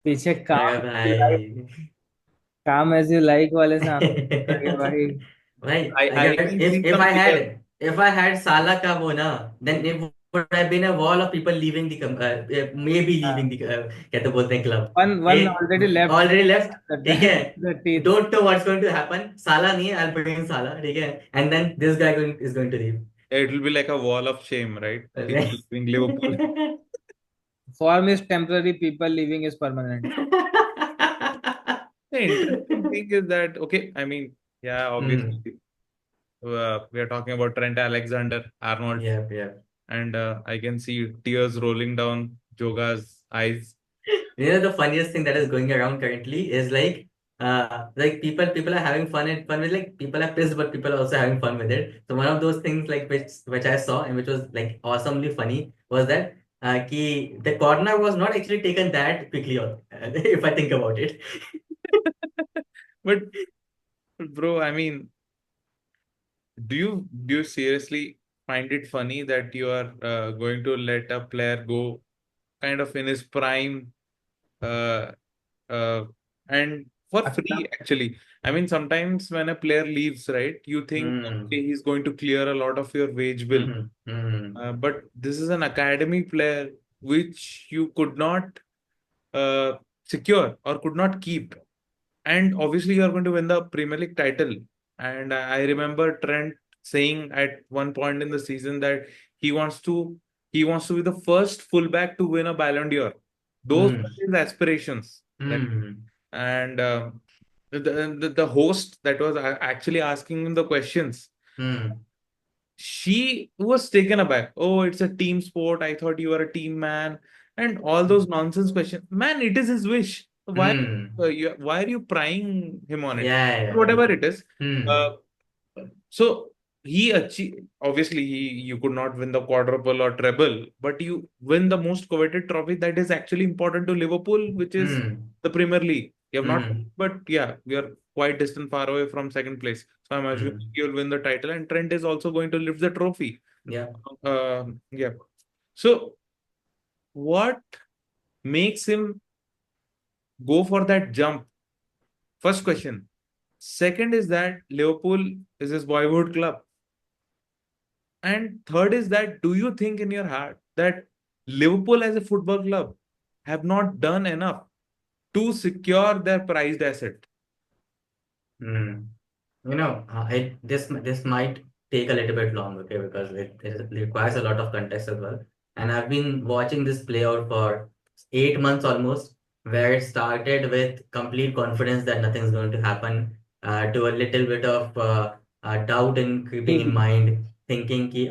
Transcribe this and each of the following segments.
पीछे अरे भाई। काम एज यू लाइक वाले से आंसर लगे भाई। भाई, I अगर can if see if some I had players. if I had Salah का वो ना, then it would have been a wall of people leaving the maybe leaving the क्या तो बोलते हैं club, One already left already left, ठीक है, the teeth. don't know what's going to happen, साला नहीं है, I'll bring Salah, ठीक है, and then this guy is going to leave. It will be like a wall of shame, right? People leaving Liverpool. Form is temporary, people leaving is permanent. The interesting thing is that, okay, I mean, yeah, Hmm. obviously, we are talking about Trent Alexander-Arnold, Yeah, yeah. and I can see tears rolling down Joga's eyes. You know, the funniest thing that is going around currently is like people are having fun with, like, people are pissed, but people are also having fun with it. So one of those things, like, which I saw and which was like awesomely funny, was that the corner was not actually taken that quickly on, if I think about it. But, bro, I mean, do you seriously find it funny that you are going to let a player go kind of in his prime, uh, uh, and for अच्छा. free, actually? I mean, sometimes when a player leaves, right, you think, Hmm. okay, he's going to clear a lot of your wage bill. Hmm. Hmm. But this is an academy player which you could not uh, secure or could not keep. And obviously, you are going to win the Premier League title. And I remember Trent saying at one point in the season that he wants to he wants to be the first fullback to win a Ballon d'Or. Those Hmm. were his aspirations. Right? Hmm. And the host that was actually asking him the questions, Hmm. she was taken aback. Oh, it's a team sport. I thought you were a team man, and all Hmm. those nonsense questions. Man, it is his wish. Hmm. Why are you prying him on it? Yeah, yeah. Whatever it is. Hmm. Uh, so he achieved. Obviously, you could not win the quadruple or treble, but you win the most coveted trophy that is actually important to Liverpool, which is Hmm. the Premier League. You have not, Hmm. but yeah, we are quite distant, far away from second place. So I'm assuming Hmm. you'll win the title, and Trent is also going to lift the trophy. Yeah. Yeah. So what makes him go for that jump? First question. Second is that Liverpool is his boyhood club. And third is that, do you think in your heart that Liverpool as a football club have not done enough to secure their prized asset? Hmm. You know, this might take a little bit long, okay, because it requires a lot of context as well. And I've been watching this play out for 8 months almost, where it started with complete confidence that nothing's going to happen, to a little bit of doubt and creeping in Maybe. mind, thinking ki,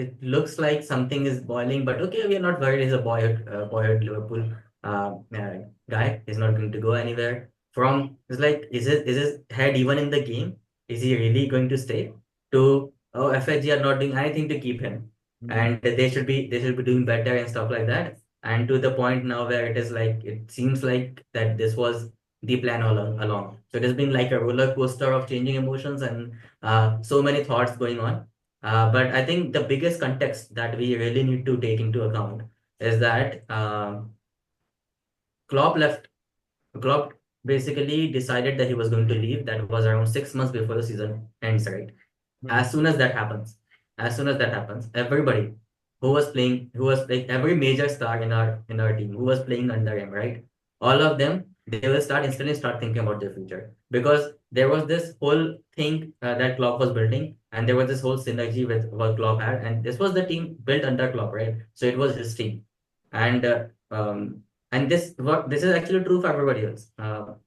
it looks like something is boiling, but okay, we are not worried. He's a boyhood Liverpool guy. He's not going to go anywhere. From, it's like, is his head even in the game? Is he really going to stay? To, oh, FSG are not doing anything to keep him, Hmm. and they should be doing better and stuff like that. And to the point now where it is like, it seems like that this was the plan all along. So it has been like a roller coaster of changing emotions and so many thoughts going on. But I think the biggest context that we really need to take into account is that Klopp left. Klopp basically decided that he was going to leave. That was around 6 months before the season ends, right? Hmm. As soon as that happens, everybody who was like every major star in our team who was playing under him, right? All of them, they will instantly start thinking about their future, because there was this whole thing that Klopp was building, and there was this whole synergy with what Klopp had, and this was the team built under Klopp, right? So it was his team, and and this is actually true for everybody else,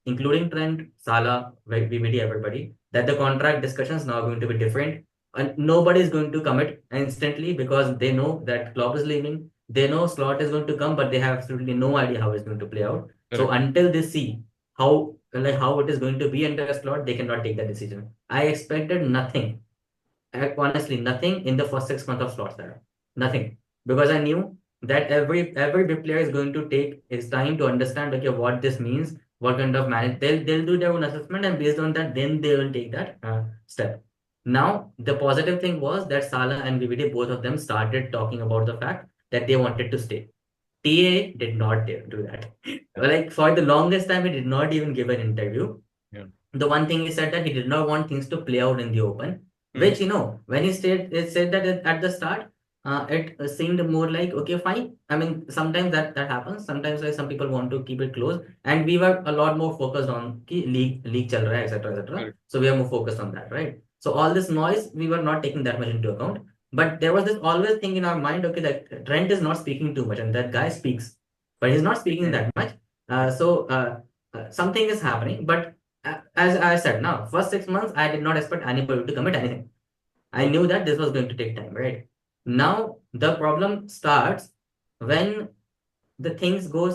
including Trent, Salah, VVD, everybody. That the contract discussions now are going to be different, and nobody is going to commit instantly because they know that Klopp is leaving. They know Slot is going to come, but they have absolutely no idea how it's going to play out. So Correct. until they see how it is going to be under Slot, they cannot take that decision. I expected nothing, honestly, nothing in the first 6 months of Slot's era. Nothing. Because I knew that every big player is going to take his time to understand, okay, what this means, what kind of manage. They'll do their own assessment, and based on that, then they will take that step. Now, the positive thing was that Salah and VVD, both of them started talking about the fact that they wanted to stay. TAA did not do that. Like for the longest time, he did not even give an interview. Yeah. The one thing he said that he did not want things to play out in the open, Mhm. which when it said that at the start, it seemed more like okay, fine. I mean, sometimes that happens. Sometimes like some people want to keep it close, and we were a lot more focused on ki league chal raha hai, etc. etc. Correct. So we are more focused on that, right? So all this noise we were not taking that much into account. But there was this always thing in our mind, okay, that Trent is not speaking too much, and that guy speaks, but he's not speaking Mhm. that much. Something is happening, but as I said, now first 6 months, I did not expect anybody to commit anything. I Okay. knew that this was going to take time, right? Now the problem starts when the things go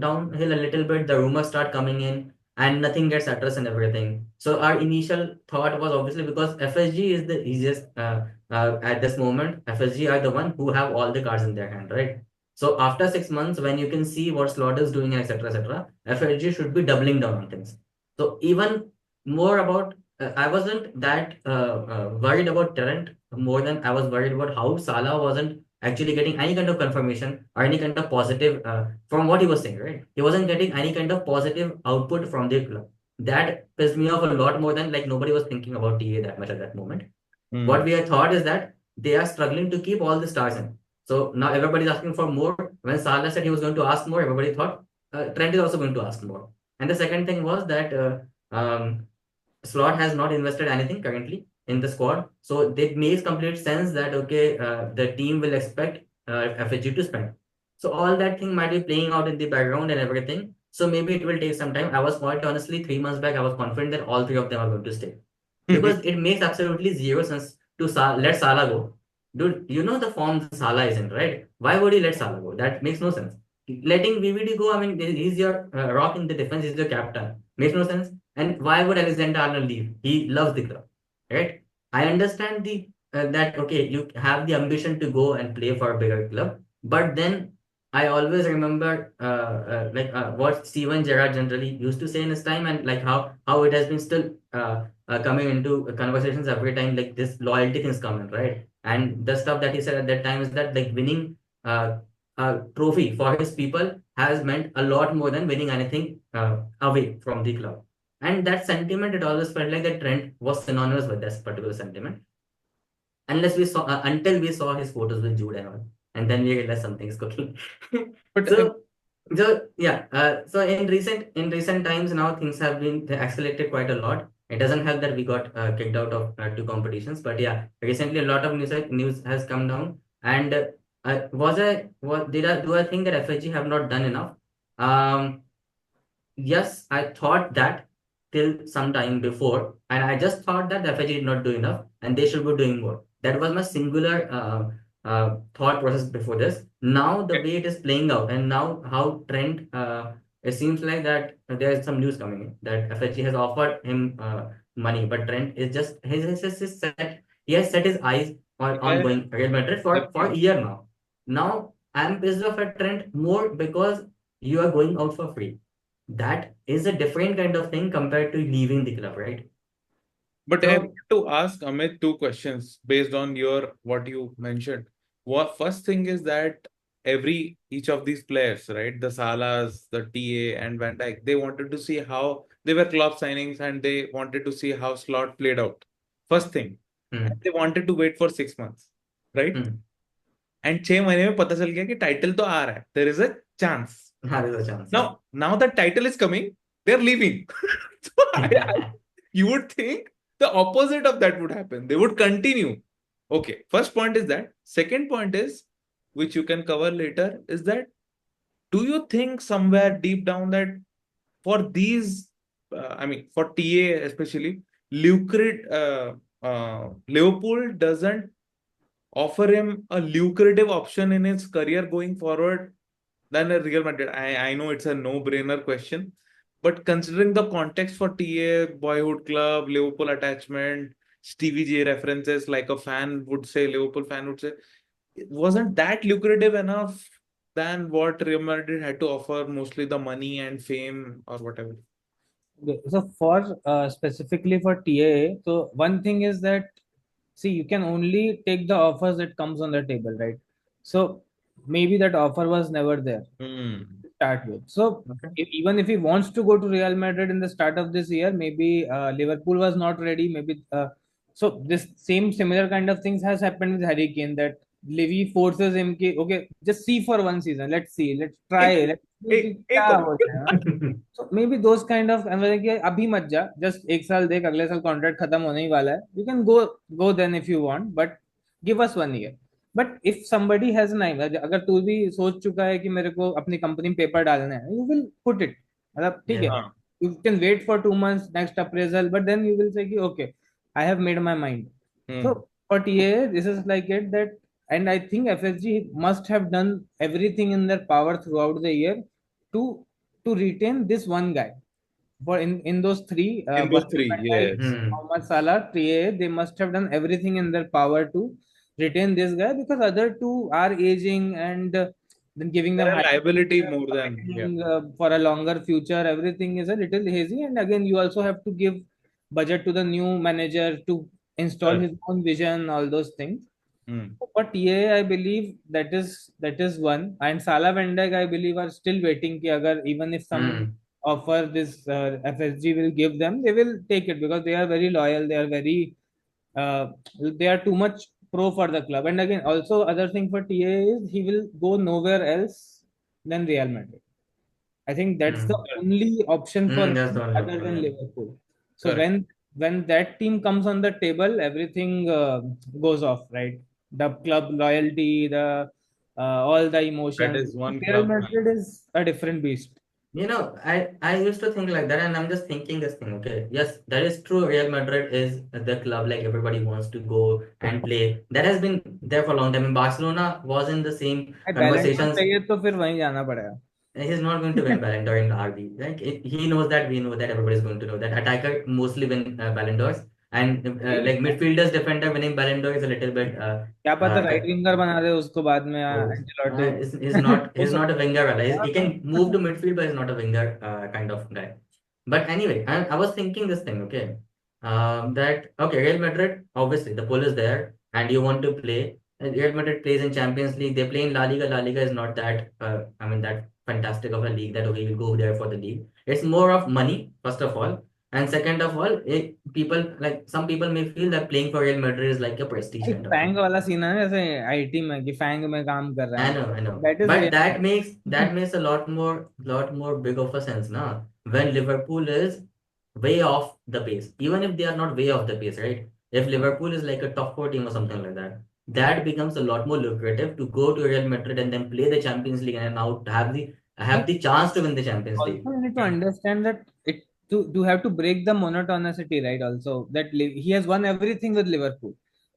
downhill a little bit. The rumors start coming in, and nothing gets addressed and everything. So our initial thought was obviously because FSG is the easiest at this moment. FSG are the one who have all the cards in their hand, right? So after 6 months, when you can see what Slot is doing, etc., etc., FSG should be doubling down on things. So even more about, I wasn't that worried about Trent more than I was worried about how Salah wasn't actually getting any kind of confirmation or any kind of positive from what he was saying, right? He wasn't getting any kind of positive output from the club. That pissed me off a lot more than like nobody was thinking about TA that much at that moment. What Mm. we had thought is that they are struggling to keep all the stars in. So now everybody's asking for more. When Salah said he was going to ask more, everybody thought Trent is also going to ask more. And the second thing was that Slot has not invested anything currently in the squad, so it makes complete sense that okay, the team will expect FHG to spend. So all that thing might be playing out in the background and everything. So maybe it will take some time. I was quite honestly 3 months back, I was confident that all three of them are going to stay because it makes absolutely zero sense to let Salah go. Dude, you know the form Salah is in, right? Why would you let Salah go? That makes no sense. Letting VVD go, I mean, he's your rock in the defense, he's your captain. Makes no sense. And why would Alexander Arnold leave? He loves the club, right? I understand the that okay, you have the ambition to go and play for a bigger club, but then I always remember what Steven Gerrard generally used to say in his time, and like how it has been still coming into conversations every time like this loyalty things come in, right? And the stuff that he said at that time is that like winning uh, a trophy for his people has meant a lot more than winning anything away from the club. And that sentiment, it always felt like that Trent was synonymous with this particular sentiment. Until we saw his photos with Jude and all, and then we realized something is cooking. But so so in recent times now things have been accelerated quite a lot. It doesn't help that we got kicked out of two competitions, but yeah, recently a lot of news has come down. And was I what did I do I think that FSG have not done enough? Um, yes, I thought that till some time before, and I just thought that the FIG did not do enough and they should be doing more. That was my singular thought process before this. Now, the way it is playing out, and now how Trent, it seems like that there is some news coming in that FHG has offered him money, but Trent is just he has set his eyes on yeah, going Real Madrid for a definitely. year now. Now, I'm pissed off at Trent more because you are going out for free. That is a different kind of thing compared to leaving the club, right? But I want So, to ask Amit two questions based on your what you mentioned. What first thing is that each of these players, right, the Salas, the TA, and Van Dijk, they wanted to see how they were club signings and they wanted to see how Slot played out. First thing, and hmm, they wanted to wait for 6 months, right? hmm, And 6 महीने में पता चल गया कि title तो आ रहा है. There is a chance. there is a chance, yeah. Now the title is coming. They're leaving. So you would think the opposite of that would happen. They would continue. Okay. First point is that. Second point is, which you can cover later, is that do you think somewhere deep down that for these, I mean, for TA especially, Liverpool doesn't offer him a lucrative option in his career going forward than a Real Madrid? I know it's a no-brainer question, but considering the context for TA, boyhood club, Liverpool attachment, Stevie J references, like a fan would say, Liverpool fan would say, wasn't that lucrative enough than what Real Madrid had to offer, mostly the money and fame or whatever? Okay, so for specifically for TAA, so one thing is that see you can only take the offers that comes on the table, right? So maybe that offer was never there Hmm. to start with. So Okay. even if he wants to go to Real Madrid in the start of this year, maybe Liverpool was not ready. Maybe so this same similar kind of things has happened with Harry Kane, that Levy forces him ki, okay, just see for one season. Let's see, let's try, let's see कि क्या होता है. So maybe those kind of मतलब कि अभी मत जा, just एक साल देख, अगले साल कॉन्ट्रैक्ट खत्म होने ही वाला है. You can go then if you want, but give us 1 year. But if somebody has an idea, अगर तू भी सोच चुका है कि मेरे को अपनी कंपनी में पेपर डालना है, यू विल पुट इट. मतलब ठीक है, Yeah. हाँ. You can wait for 2 months next appraisal, but then you will say कि okay, I have made my mind. So Hmm. for TAA, this is like it that, and I think FSG must have done everything in their power throughout the year to retain this one guy. For in those three, In those Virgil three, van Dijk, yes. Hmm. Mohamed Salah, TAA, they must have done everything in their power to retain this guy, because other two are aging, and then giving them They're a high liability more than, yeah. for a longer future. Everything is a little hazy, and again, you also have to give budget to the new manager to install Correct. his own vision, all those things. Hmm. But TAA, I believe that is one, and Salah Van Dijk, I believe, are still waiting. Ki agar, even if some Hmm. offer this FSG will give them, they will take it, because they are very loyal. They are very uh, they are too much pro for the club. And again, also other thing for TA is he will go nowhere else than Real Madrid. I think that's the Hmm. only option for That's the him only other option. than Yeah. Liverpool. So Correct. when that team comes on the table, everything goes off, right? The club loyalty, the all the That emotions. is one Real club. Madrid is a different beast. I used to think like that, and I'm just thinking this thing. Okay, yes, that is true. Real Madrid is the club like everybody wants to go and play. That has been there for a long time. And Barcelona was in the same balance conversations. चाहिए तो फिर वहीं जाना पड़ेगा. He's not going to win Ballon d'Or in RB. Like he knows that, we know that, everybody's going to know that. Attacker mostly win Ballon d'Ors, and like midfielders, defender winning Ballon d'Or is a little bit क्या पता uh, right winger बना दे उसको बाद में close. एंजेलोटी. He's हो not a winger. Wala. He सकता can move to midfield, but he's not a winger kind of guy. But anyway, I was thinking this thing. Okay, that okay, Real Madrid, obviously the pull is there, and you want to play. Real Madrid plays in Champions League. They play in La Liga. La Liga is not that I mean that fantastic of a league that okay, we'll go there for the league. It's more of money, first of all. And second of all, people like some people may feel that playing for Real Madrid is like a prestige एक kind of Fang thing. वाला scene है जैसे IT में कि Fang में काम कर रहे हैं, I know. That is But real. that makes a lot more big of a sense now. When Liverpool is way off the pace, even if they are not way off the pace, right? If Liverpool is like a top four team or something like that, that becomes a lot more lucrative to go to Real Madrid and then play the Champions League and now have the chance to win the Champions League. Also you need to understand that it to have to break the monotonicity, right? Also that he has won everything with Liverpool,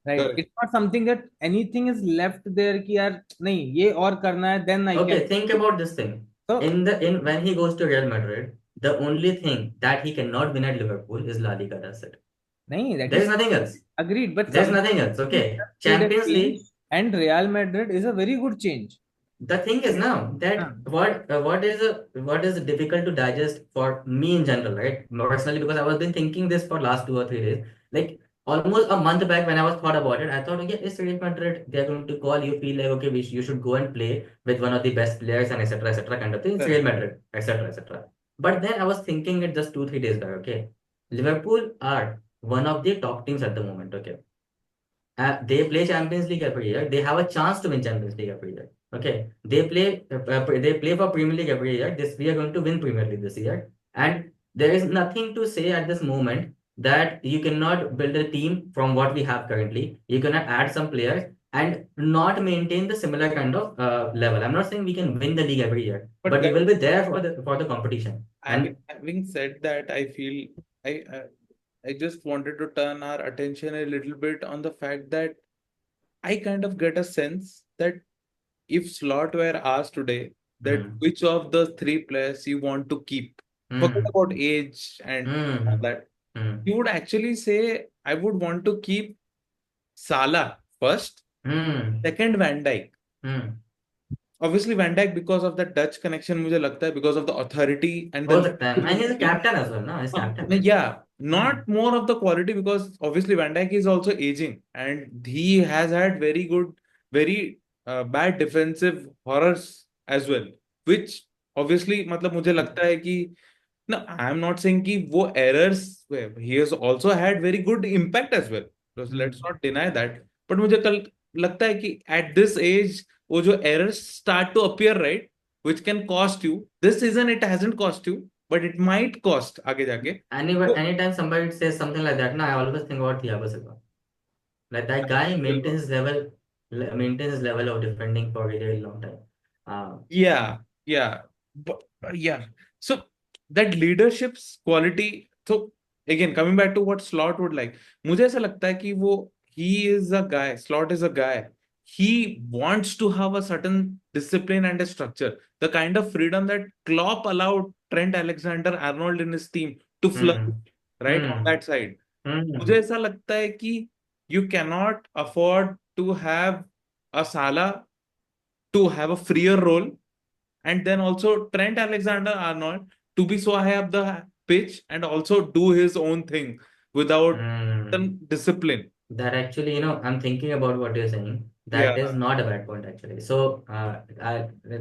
right? Correct. It's not something that anything is left there कि यार नहीं ये और करना है, then I can. Okay, think about this thing. So In when he goes to Real Madrid, the only thing that he cannot win at Liverpool is La Liga. That's it. नहीं, that There is is nothing else. agreed, but There's some nothing else. Okay. made a Champions change, League. and Real Madrid is a very good change. The thing is now that हाँ. what is difficult to digest for me in general, right? Personally, because I was been thinking this for last 2 or 3 days. Like almost a month back when I was thought about it, I thought, okay, it's Real Madrid. They're going to call you, feel like okay, you should go and play with one of the best players and etc kind of thing. It's Real Correct. Madrid, etc. But then I was thinking it just 2 3 days back. Okay, Liverpool are one of the top teams at the moment. Okay, they play Champions League every year. They have a chance to win Champions League every year. Okay, they play for Premier League every year. This we are going to win Premier League this year, and there is nothing to say at this moment that you cannot build a team from what we have currently. You cannot add some players and not maintain the similar kind of level. I'm not saying we can win the league every year, But but we will guys, be there for the competition. And having said that, I feel I just wanted to turn our attention a little bit on the fact that I kind of get a sense that if Slot were asked today that mm, which of the three players you want to keep, forget mm, about age and all mm, that, mm, he would actually say, I would want to keep Salah first, mm, second Van Dijk. mm. Obviously, Van Dijk because of that Dutch connection, मुझे लगता है because of the authority and हो the सकता है, and he's a captain as well, no? He's captain. yeah, Hmm. not more of the quality because obviously Van Dijk is also aging and he has had very good, very bad defensive horrors as well, which obviously मतलब मुझे लगता है कि no, I am not saying कि वो errors he has also had very good impact as well. So let's not deny that. But मुझे कल लगता है कि at this age वो जो errors start to appear, right, which can cost you. This season it hasn't cost you, but it might cost आगे जाके. So, Anytime somebody says something like that, I always think about Thiago Silva. Like that guy maintains his level of defending for a really long time. yeah, yeah, but yeah. So that leadership's quality. So again, coming back to what Slot would like, मुझे ऐसा लगता है कि वो he is a guy. Slot is a guy. He wants to have a certain discipline and a structure. The kind of freedom that Klopp allowed Trent Alexander-Arnold in his team to flourish, Hmm. right, on Hmm. that side. Hmm. मुझे ऐसा लगता है कि you cannot afford to have a Salah to have a freer role, and then also Trent Alexander-Arnold to be so high up the pitch and also do his own thing without Hmm. some discipline. That actually, I'm thinking about what you're saying. Yeah, That is not a bad point actually. So,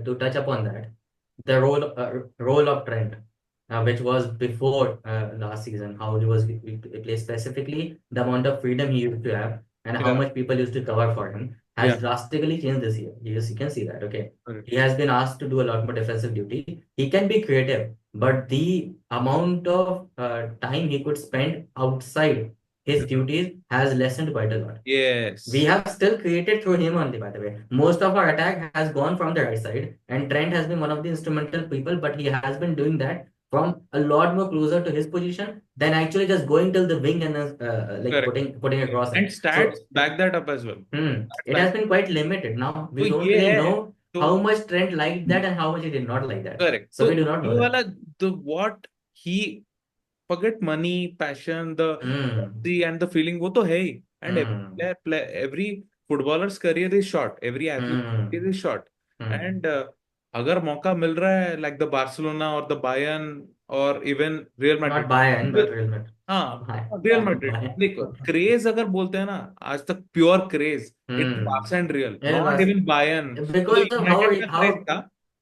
to touch upon that, the role of Trent, which was before last season, how he played specifically, the amount of freedom he used to have, and how yeah, much people used to cover for him, yeah. has drastically changed this year. You can see that. Okay, Correct. he has been asked to do a lot more defensive duty. He can be creative, but the amount of time he could spend outside his duties has lessened quite a lot. We Yes, have still created through him only, by the way. Most of our attack has gone from the right side, and Trent has been one of the instrumental people, but he has been doing that from a lot more closer to his position than actually just going till the wing and like correct. putting across And it. stats So back that up as well. Stats it back. has been quite limited. Now तो we don't ये really है know तो how much Trent liked that and how much he did not like that. correct. So तो we do not know ये that. वाला the what he forget money, passion, the Hmm. and the feeling वो तो है ही. And every Hmm. every footballer's career is short. Every athlete's Hmm. career is short. Hmm. And अगर मौका मिल रहा है like the Barcelona or the Bayern or even Real Not Madrid, Bayern, but Real Madrid. हाँ real Bayern. Madrid Bayern. देखो craze अगर बोलते हैं ना आज तक pure craze it's Hmm. Barca and real It not was even Bayern वो because of United का क्रेज how था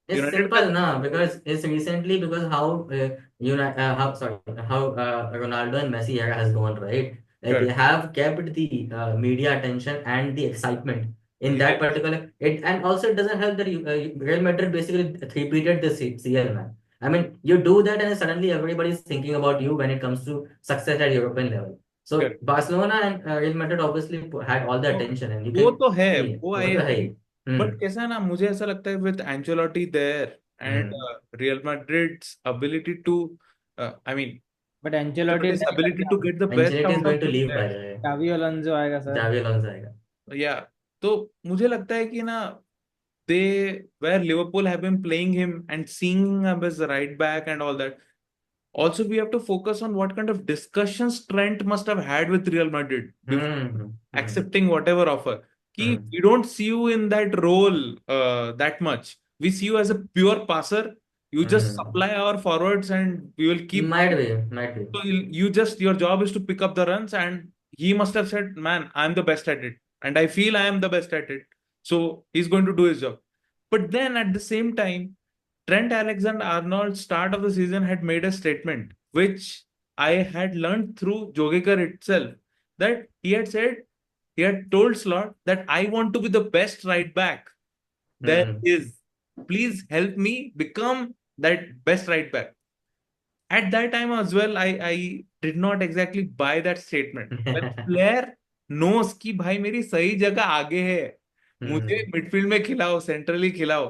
it's यूनाइटेड का simple now because it's recently because how sorry how Ronaldo and Messi era has gone, right. They correct have kept the media attention and the excitement in that particular it, and also it doesn't help that Real Madrid basically repeated the CL, man. I mean, you do that and suddenly everybody's thinking about you when it comes to success at European level. So correct Barcelona and Real Madrid obviously had all the attention, and you वो can तो है see वो आई what the agree hey. Hmm. But कैसा है ना मुझे ऐसा लगता है with Ancelotti there and Hmm. Real Madrid's ability to I mean but Ancelotti Ancelotti's ability to get the best Ancelotti is out going of to the leave, by players. the way. चावी Alonso आएगा sir. Xavi Alonso आएगा. Yeah, तो मुझे लगता है कि ना they where Liverpool have been playing him and seeing him as a right back and all that. Also, we have to focus on what kind of discussions Trent must have had with Real Madrid before Hmm. Hmm. accepting whatever offer. Ki, Hmm. we don't see you in that role that much. We see you as a pure passer. You just Hmm. supply our forwards and we will keep. Might be, might be. So you just your job is to pick up the runs, and he must have said, "Man, I'm the best at it, and I feel I am the best at it." So he's going to do his job. But then at the same time, Trent Alexander-Arnold start of the season had made a statement which I had learned through Jogekar itself, that he had told Slot that I want to be the best right back there Hmm. is. Please help me become that best right back. At that time as well, I did not exactly buy that statement. When player knows कि भाई मेरी सही जगह आगे है, मुझे Hmm. Midfield में खिलाओ, सेंट्रली खिलाओ.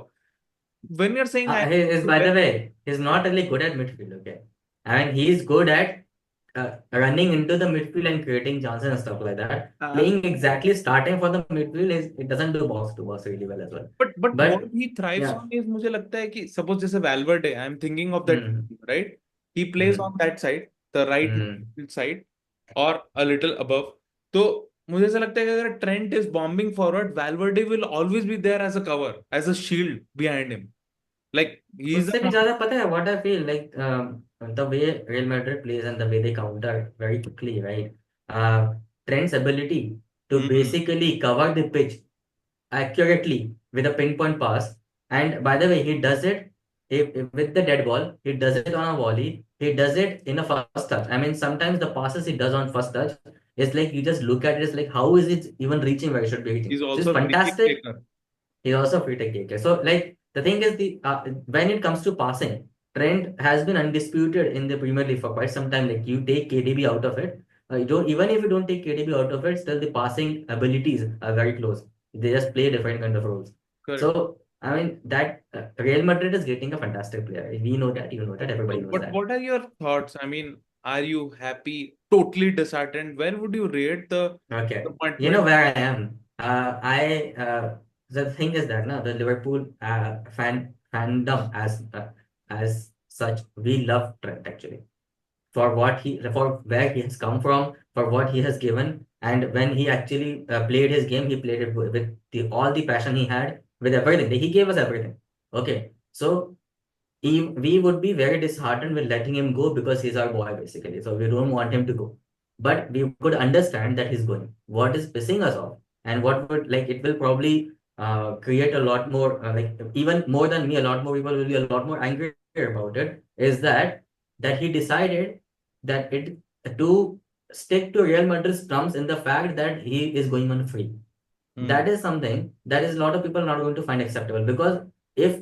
When you're saying I He is, by the way, he's not really good at midfield. Okay, I mean he's good at running into the midfield and creating chances and stuff like that. हाँ, Playing exactly starting for the midfield is it doesn't do box to box really well as well. but what But he thrives yeah. on is मुझे लगता है कि suppose जैसे Valverde, I'm thinking of that, Hmm. right? He plays on Hmm. that side, the right Hmm. side, or a little above. तो मुझे ऐसा लगता है कि अगर Trent is bombing forward, Valverde will always be there as a cover, as a shield behind him. Like he's उससे भी a ज्यादा पता है what I feel like the way Real Madrid plays and the way they counter very quickly, right? Trent's ability to Hmm. basically cover the pitch accurately with a pinpoint pass. And by the way, he does it if with the dead ball, he does it on a volley, he does it in a first touch. I mean, sometimes the passes he does on first touch, it's like you just look at it, it's like, how is it even reaching where it should be reaching? He's So it's also a free kick fantastic. taker. He's also a free kick taker. So like the thing is when it comes to passing, Trent has been undisputed in the Premier League for quite some time. Like you take KDB out of it, you don't even if you don't take KDB out of it, still the passing abilities are very close. They just play different kind of roles. Correct. So I mean that Real Madrid is getting a fantastic player. We know that, you know that, everybody So, knows but that. what are your thoughts? I mean, are you happy, totally disheartened? Where would you rate the Okay, you know disappointment? where I am. I The thing is that now the Liverpool fandom as such, we love Trent actually for where he has come from, for what he has given, and when he actually played his game, he played it with all the passion he had, with everything. He gave us everything. Okay, so we would be very disheartened with letting him go because he's our boy basically. So we don't want him to go. But we could understand that he's going. What is pissing us off, and what would like it will probably create a lot more like even more than me, a lot more people will be a lot more angry about it. Is that he decided that it to stick to Real Madrid's terms in the fact that he is going on free. Hmm. That is something that is a lot of people not going to find acceptable, because if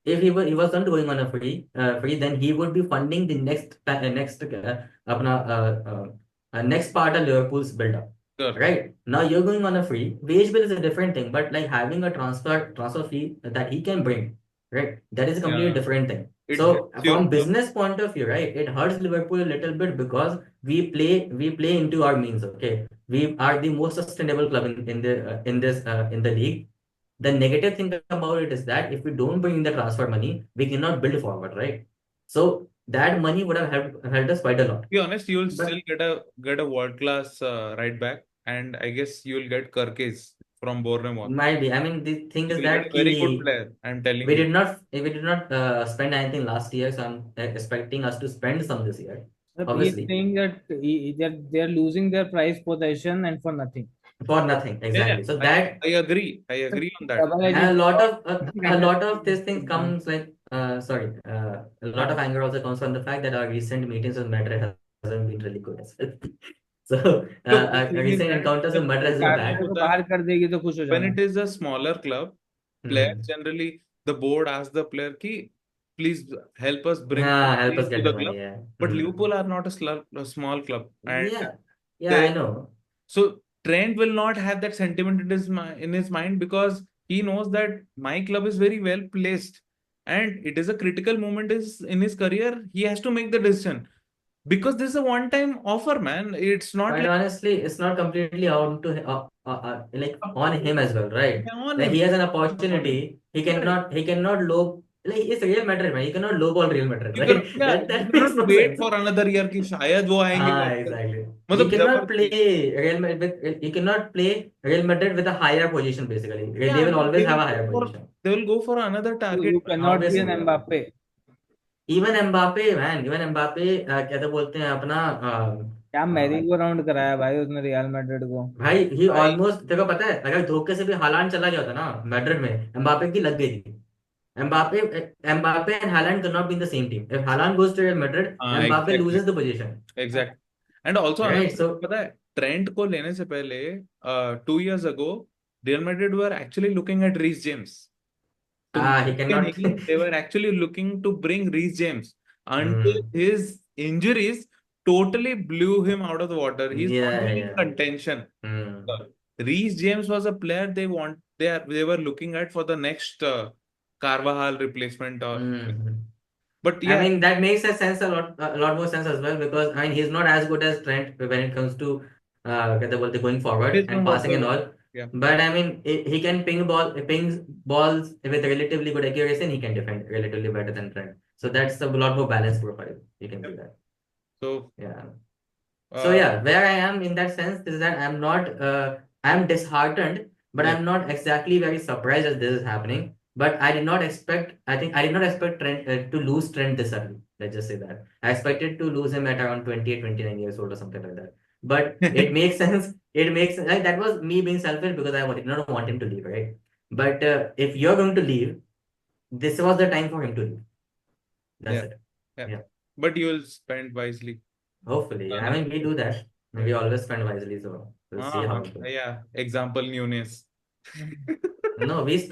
he was not going on a free, then he would be funding the next part of Liverpool's build up. Correct. Right now you're going on a free wage bill is a different thing, but like having a transfer fee that he can bring, right? That is a completely Yeah. different thing. It helps So your from club. business point of view, right, it hurts Liverpool a little bit because we play into our means. Okay, we are the most sustainable club in the league. The negative thing about it is that if we don't bring in the transfer money, we cannot build forward, right? So that money would have helped us quite a lot. Be honest, you'll still But get a world class right back, and I guess you'll get Kirkes from Bournemouth. might be. I mean, the thing is You'll get that a very good player. I'm telling you. we did not spend anything last year, so I'm expecting us to spend some this year, He's obviously, saying that they're losing their prize possession and for nothing. for nothing Yeah, yeah. exactly. So that I agree. I It's agree on that. and double-edged a sword. lot of this things comes like a lot of anger also comes from the fact that our recent meetings with Madrid hasn't been really good as well. So Look, the our thing is recent that encounters with जब Madrid has been Kartik bad. को होता है बाहर ना, कर देगी तो खुश हो when जाना. it is a smaller club, players Hmm. generally the board asks the player ki please help us bring Yeah, help money us into get the the club. money. Yeah. But Hmm. Liverpool are not a small club, and Yeah, yeah, they I know. so Trent will not have that sentiment in his mind because he knows that my club is very well placed, and it is a critical moment is in his career. He has to make the decision because this is a one-time offer, man. It's not Quite like honestly, it's not completely on to like on him as well, right? on Like he him. has an On him. opportunity. Correct. He cannot low like it's Real Madrid, man. He cannot lowball Real Madrid, You cannot, right? yeah, you That makes cannot no wait sense. for another year कि शायद वो आएंगे Ah, वापस. exactly. You मतलब cannot जबरदस्ती. play Real Madrid with, you cannot play Real Madrid with a higher position basically. Yeah, They will no, always have a higher position. they will go for another target, You man. cannot be an Obviously. Mbappe. Even Mbappe, man, even Mbappe क्या तो बोलते हैं अपना क्या Mary uh, को round कराया भाई उसने रियल मैड्रिड को. भाई ही भाई ऑलमोस्ट तेरे को पता है, अगर धोखे से भी हालांड चला गया होता ना मैड्रिड में, एम्बापे की लग गई थी. Mbappe Mbappe and Haaland can not be in the same team. If Haaland goes to Real Madrid, हाँ Mbappe exactly. Loses the position. Exactly. And also right another so thing, पता है Trent को लेने से पहले 2 years ago Real Madrid were actually looking at Reece James. तो he can मुझे not. नहीं, they were actually looking to bring Reece James until his injuries totally blew him out of the water. He's या not even in या contention. Reece James was a player they were looking at for the next Carvajal replacement or but I yeah, mean, that makes a lot more sense as well, because I mean he's not as good as Trent when it comes to क्या तो बोलते going forward based on and what passing the and all. yeah. But I mean, he can pings balls with relatively good accuracy, and he can defend relatively better than Trent. So that's a lot more balanced profile. You can see Yep. that. So Yeah. So uh, yeah, where I am in that sense is that I'm disheartened, but yeah. I'm not exactly very surprised that this is happening. But I did not expect. I think I did not expect Trent to lose Trent this early. Let's just say that I expected to lose him at around 28, 29 years old or something like that. But it makes sense. It makes like that was me being selfish because I did not want him to leave, right? But if you're going to leave, this was the time for him to leave. That's Yeah. it. Yeah. Yeah. But you'll spend wisely. Hopefully. I mean, we do that. We Yeah. always spend wisely, so we'll see how it goes. Yeah. Example, Nunes. No, we spend